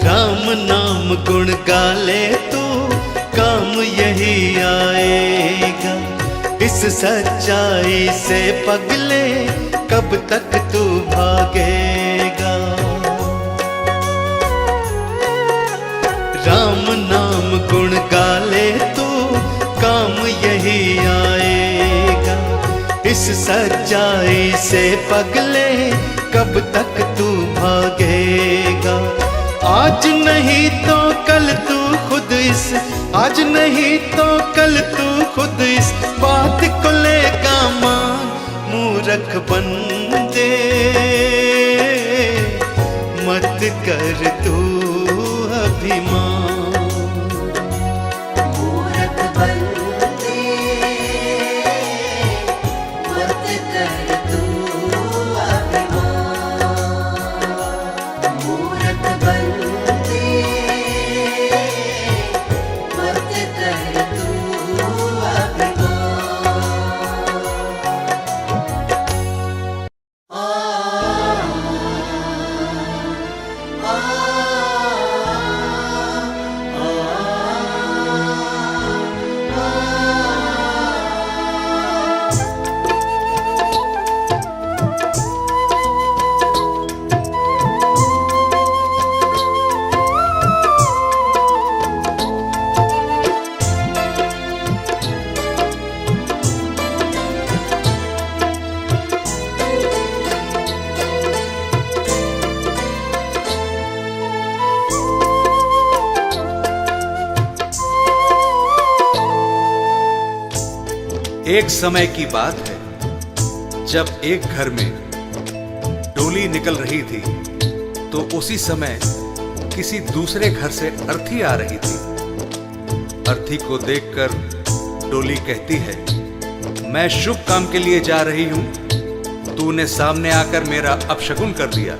राम नाम गुण गाले तो काम यही आएगा, इस सच्चाई से पगले कब तक तू भागेगा। राम नाम गुण गाले तो काम यही आएगा, इस सच्चाई से पगले कब तक तू भागेगा। आज नहीं तो कल तू खुद इस, आज नहीं तो कल तू खुद इस बात को लेगा मान, मूर्ख बंदे। मत कर तू अभिमान, मूर्ख बंदे मत कर तू अभिमान। मूर्ख बंदे मत कर तू अभिमान। एक समय की बात है जब एक घर में डोली निकल रही थी तो उसी समय किसी दूसरे घर से अर्थी आ रही थी। अर्थी को देखकर डोली कहती है, मैं शुभ काम के लिए जा रही हूं, तूने सामने आकर मेरा अपशगुन कर दिया।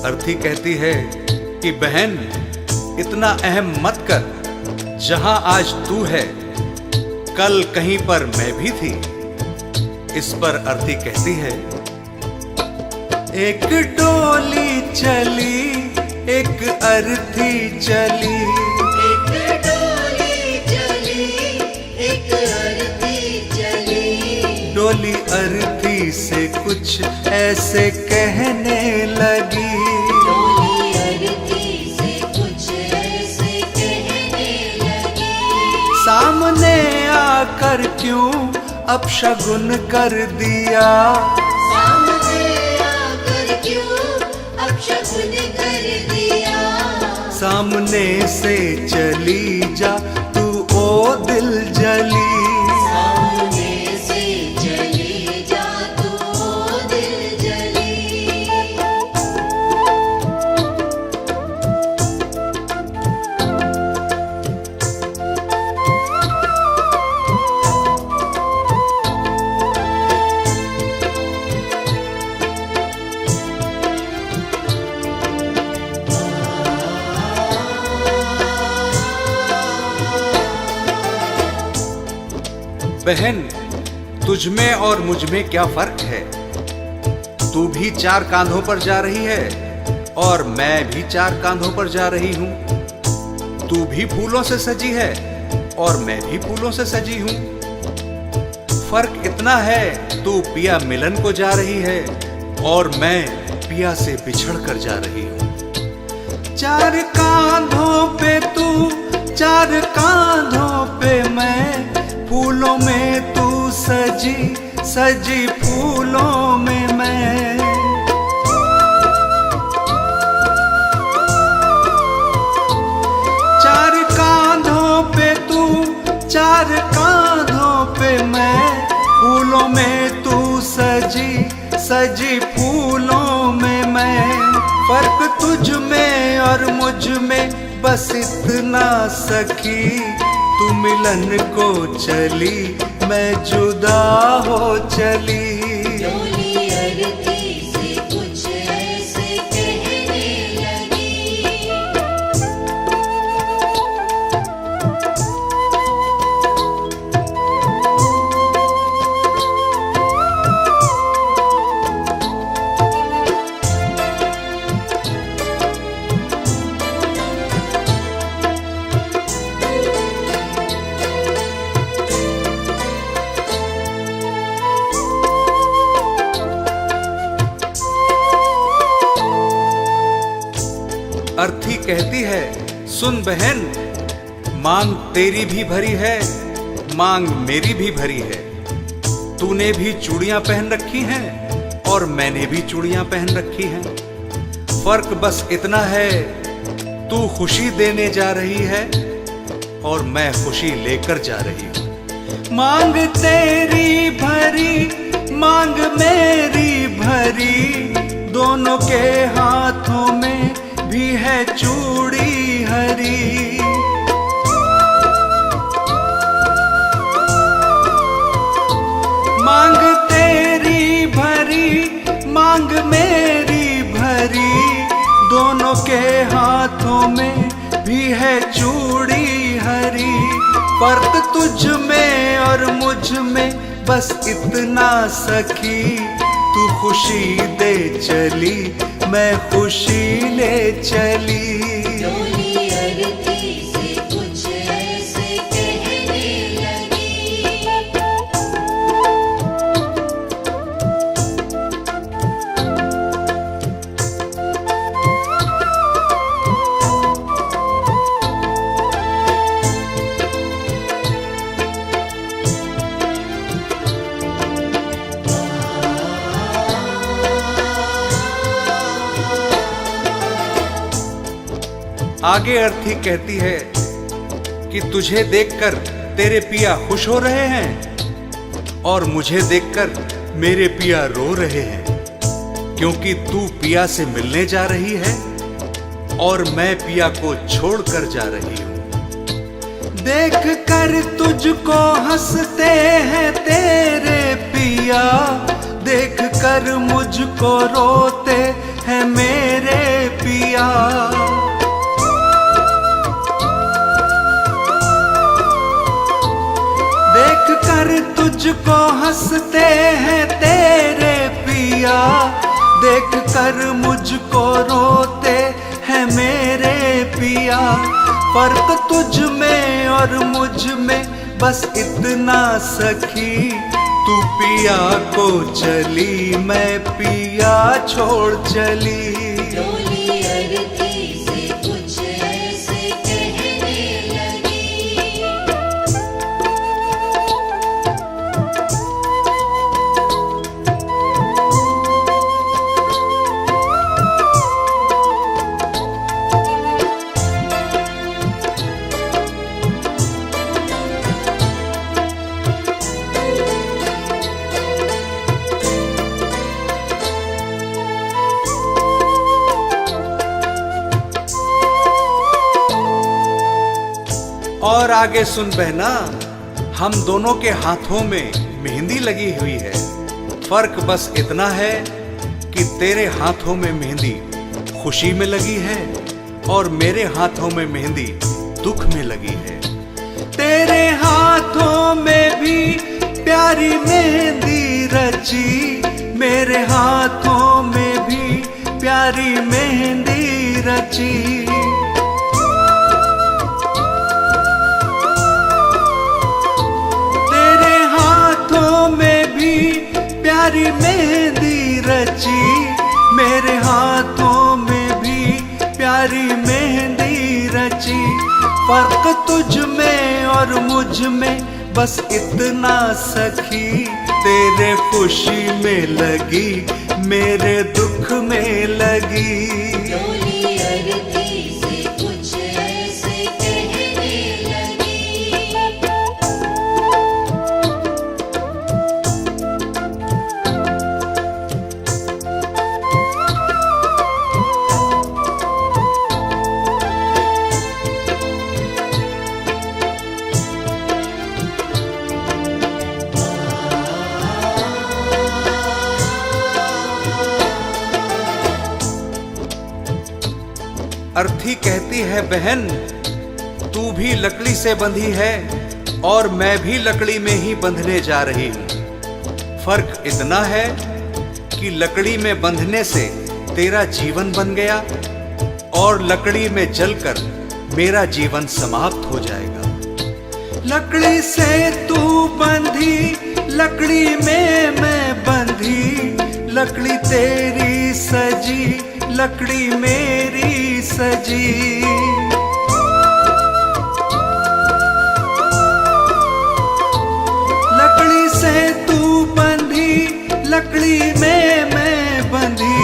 अर्थी कहती है कि बहन, इतना अहम मत कर, जहां आज तू है कल कहीं पर मैं भी थी। इस पर अर्थी कहती है, एक डोली चली एक अर्थी चली, एक डोली चली, एक अर्थी चली। डोली अर्थी से कुछ ऐसे कहने लगी, डोली अर्थी से कुछ ऐसे कहने लगी। सामने आकर क्यों अपशगुन कर दिया, सामने आकर क्यों अपशगुन कर दिया। सामने से चली जा तू ओ दिल जली, सामने से चली जा तू दिल जली। बहन, तुझ में और मुझ में क्या फर्क है? तू भी 4 कांधों पर जा रही है और मैं भी 4 कांधों पर जा रही हूं। तू भी फूलों से सजी है और मैं भी फूलों से सजी हूं। फर्क इतना है, तू पिया मिलन को जा रही है और मैं पिया से बिछड़ कर जा रही हूं। 4 कांधों पे तू 4 कांधों पे मैं, फूलों में तू सजी सजी फूलों में मैं। 4 कांधों पे तू 4 कांधों पे मैं, फूलों में तू सजी सजी फूलों में मैं। फर्क तुझ में और मुझ में बस इतना सखी, तू मिलन को चली मैं जुदा हो चली। डोली अर्थी से कुछ ऐसे कहने लगी। अर्थी कहती है, सुन बहन, मांग तेरी भी भरी है, मांग मेरी भी भरी है। तूने भी चूड़ियां पहन रखी हैं और मैंने भी चूड़ियां पहन रखी हैं। फर्क बस इतना है, तू खुशी देने जा रही है और मैं खुशी लेकर जा रही हूं। मांग तेरी भरी मांग मेरी भरी, दोनों के हाथों में भी है चूड़ी हरी। मांग तेरी भरी मांग मेरी भरी, दोनों के हाथों में भी है चूड़ी हरी। फर्क तुझ में और मुझ में बस इतना सखी, तू खुशी दे चली मैं खुशी ले चली। डोली अर्थी से कुछ ऐसे कहने लगी। आगे अर्थी कहती है कि तुझे देखकर तेरे पिया खुश हो रहे हैं और मुझे देखकर मेरे पिया रो रहे हैं, क्योंकि तू पिया से मिलने जा रही है और मैं पिया को छोड़कर जा रही हूं। देख कर तुझको हंसते हैं तेरे पिया, देख कर मुझको रोते हैं मेरे पिया। देख कर तुझको हंसते हैं तेरे पिया, देख कर मुझको रोते हैं मेरे पिया। फर्क तुझ में और मुझ में बस इतना सखी, तू पिया को चली मैं पिया छोड़ चली। डोली अरती से कुछ ऐसे कहने लगी। और आगे सुन बहना, हम दोनों के हाथों में मेहंदी लगी हुई है। फर्क बस इतना है कि तेरे हाथों में मेहंदी खुशी में लगी है और मेरे हाथों में मेहंदी दुख में लगी है। तेरे हाथों में भी प्यारी मेहंदी रची, मेरे हाथों में भी प्यारी मेहंदी रची। तेरे हाथों में भी प्यारी मेहंदी रची, मेरे हाथों में भी प्यारी मेहंदी रची। फर्क तुझ में और मुझ में बस इतना सखी, तेरे खुशी में लगी मेरे दुख में लगी। डोली अरती से कुछ ऐसे कहने लगी। अर्थी कहती है बहन, तू भी लकड़ी से बंधी है और मैं भी लकड़ी में ही बंधने जा रही हूँ। फर्क इतना है कि लकड़ी में बंधने से तेरा जीवन बन गया और लकड़ी में जलकर मेरा जीवन समाप्त हो जाएगा। लकड़ी से तू बंधी, लकड़ी में मैं बंधी, लकड़ी तेरी सजी, लकड़ी मेरी सजी। लकड़ी से तू बंधी, लकड़ी में मैं बंधी,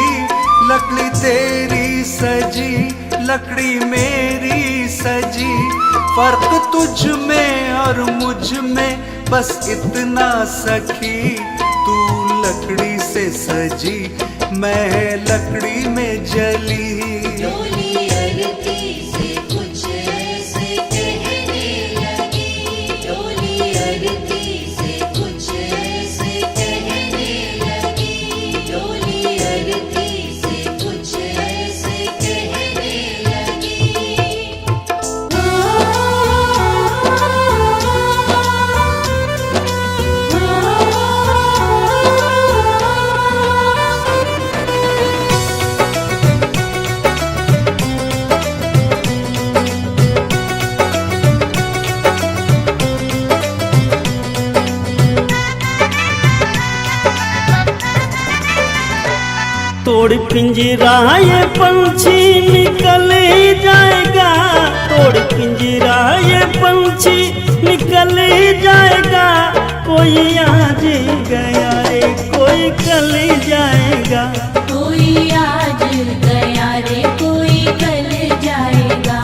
लकड़ी तेरी सजी, लकड़ी मेरी सजी। फर्क तुझ में और मुझ में बस इतना सखी, तू लकड़ी से सजी मैं लकड़ी में जली। डोली अरती से कुछ ऐसे कहने लगी। डोली अरती से कुछ ऐसे कहने लगी। डोली अरती से कुछ ऐसे कहने लगी। तोड़ पिंजरा ये पंछी निकल जाएगा, तोड़ पिंजरा ये पंछी निकल जाएगा। कोई आज गया रे कोई कल जाएगा। कोई आज गया रे कोई कल जाएगा।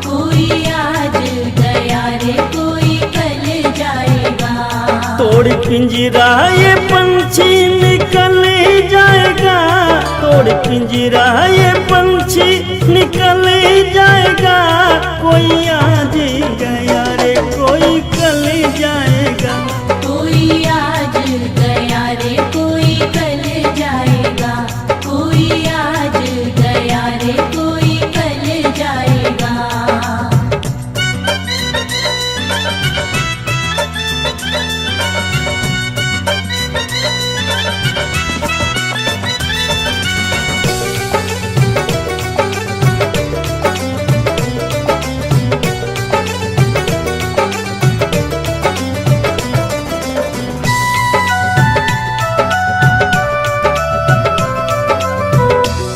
कोई आज गया रे कोई कल जाएगा। तोड़ पिंजरा ये पंछी निकल जाएगा, तोड़ पिंजरा ये पंछी निकल जाएगा। कोई आज गया रे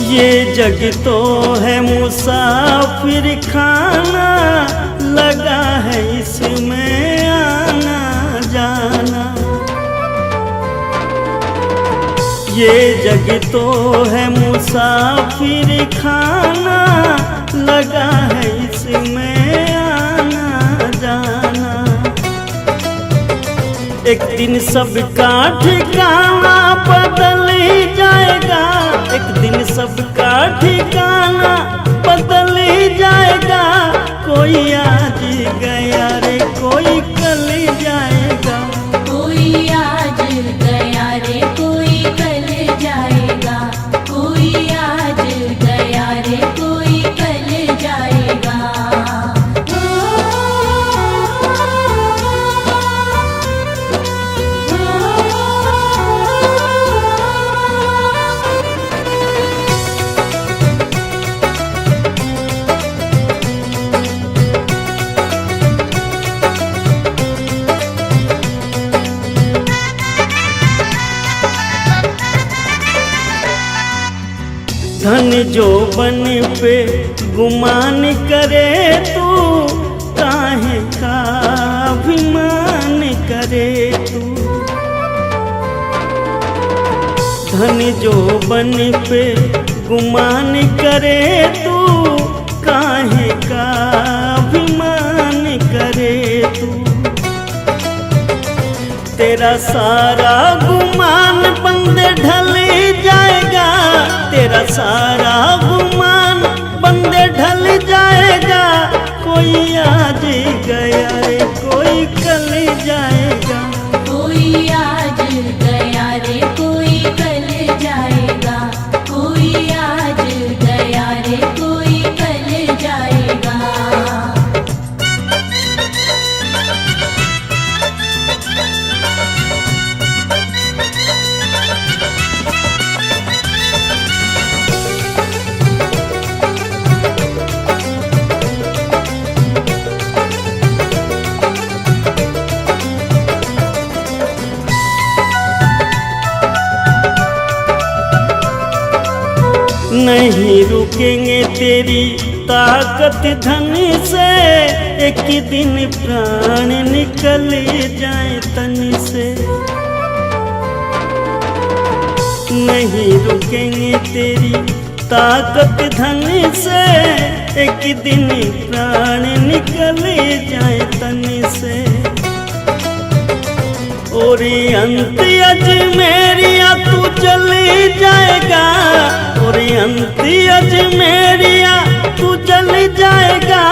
ये जग तो है मुसाफिर खाना, लगा है इसमें आना जाना। ये जग तो है मुसाफिर खाना, लगा है इसमें आना जाना। एक दिन सबका ठिकाना बदल जाएगा, एक दिन सबका ठिकाना बदल जाएगा। कोई आज गया रे कोई कल जाएगा, कोई आज गया रे कोई कल जाएगा, कोई आज गया रे कोई कल जाएगा। धन जो बन पे गुमान करे तू, काहे का अभिमान करे तू। धन जो बन पे गुमान करे तू, काहे का अभिमान करे तू। तेरा सारा गुमान बंदे ढल जाएगा, तेरा सारा गुमान बंदे ढल जाएगा। कोई आज गया रे कोई कल जाएगा, कोई आज गया रे कोई कल जाएगा, कोई आज गया रे कोई कल जाएगा। नहीं रुकेंगे तेरी ताकत धन से, एक ही दिन प्राण निकल जाए तन से। नहीं रुकेंगे तेरी ताकत धन से, एक ही दिन प्राण निकल जाए तन से। और अंत अजमेरिया तू चली जाएगा, और अंत अजमेरिया तू जल जाएगा।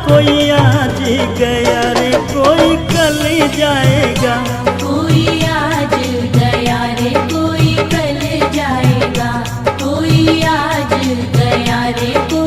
कोई आज गया रे कोई कल जाएगा, कोई आज गया रे कोई कल जाएगा, कोई आज गया रे कोई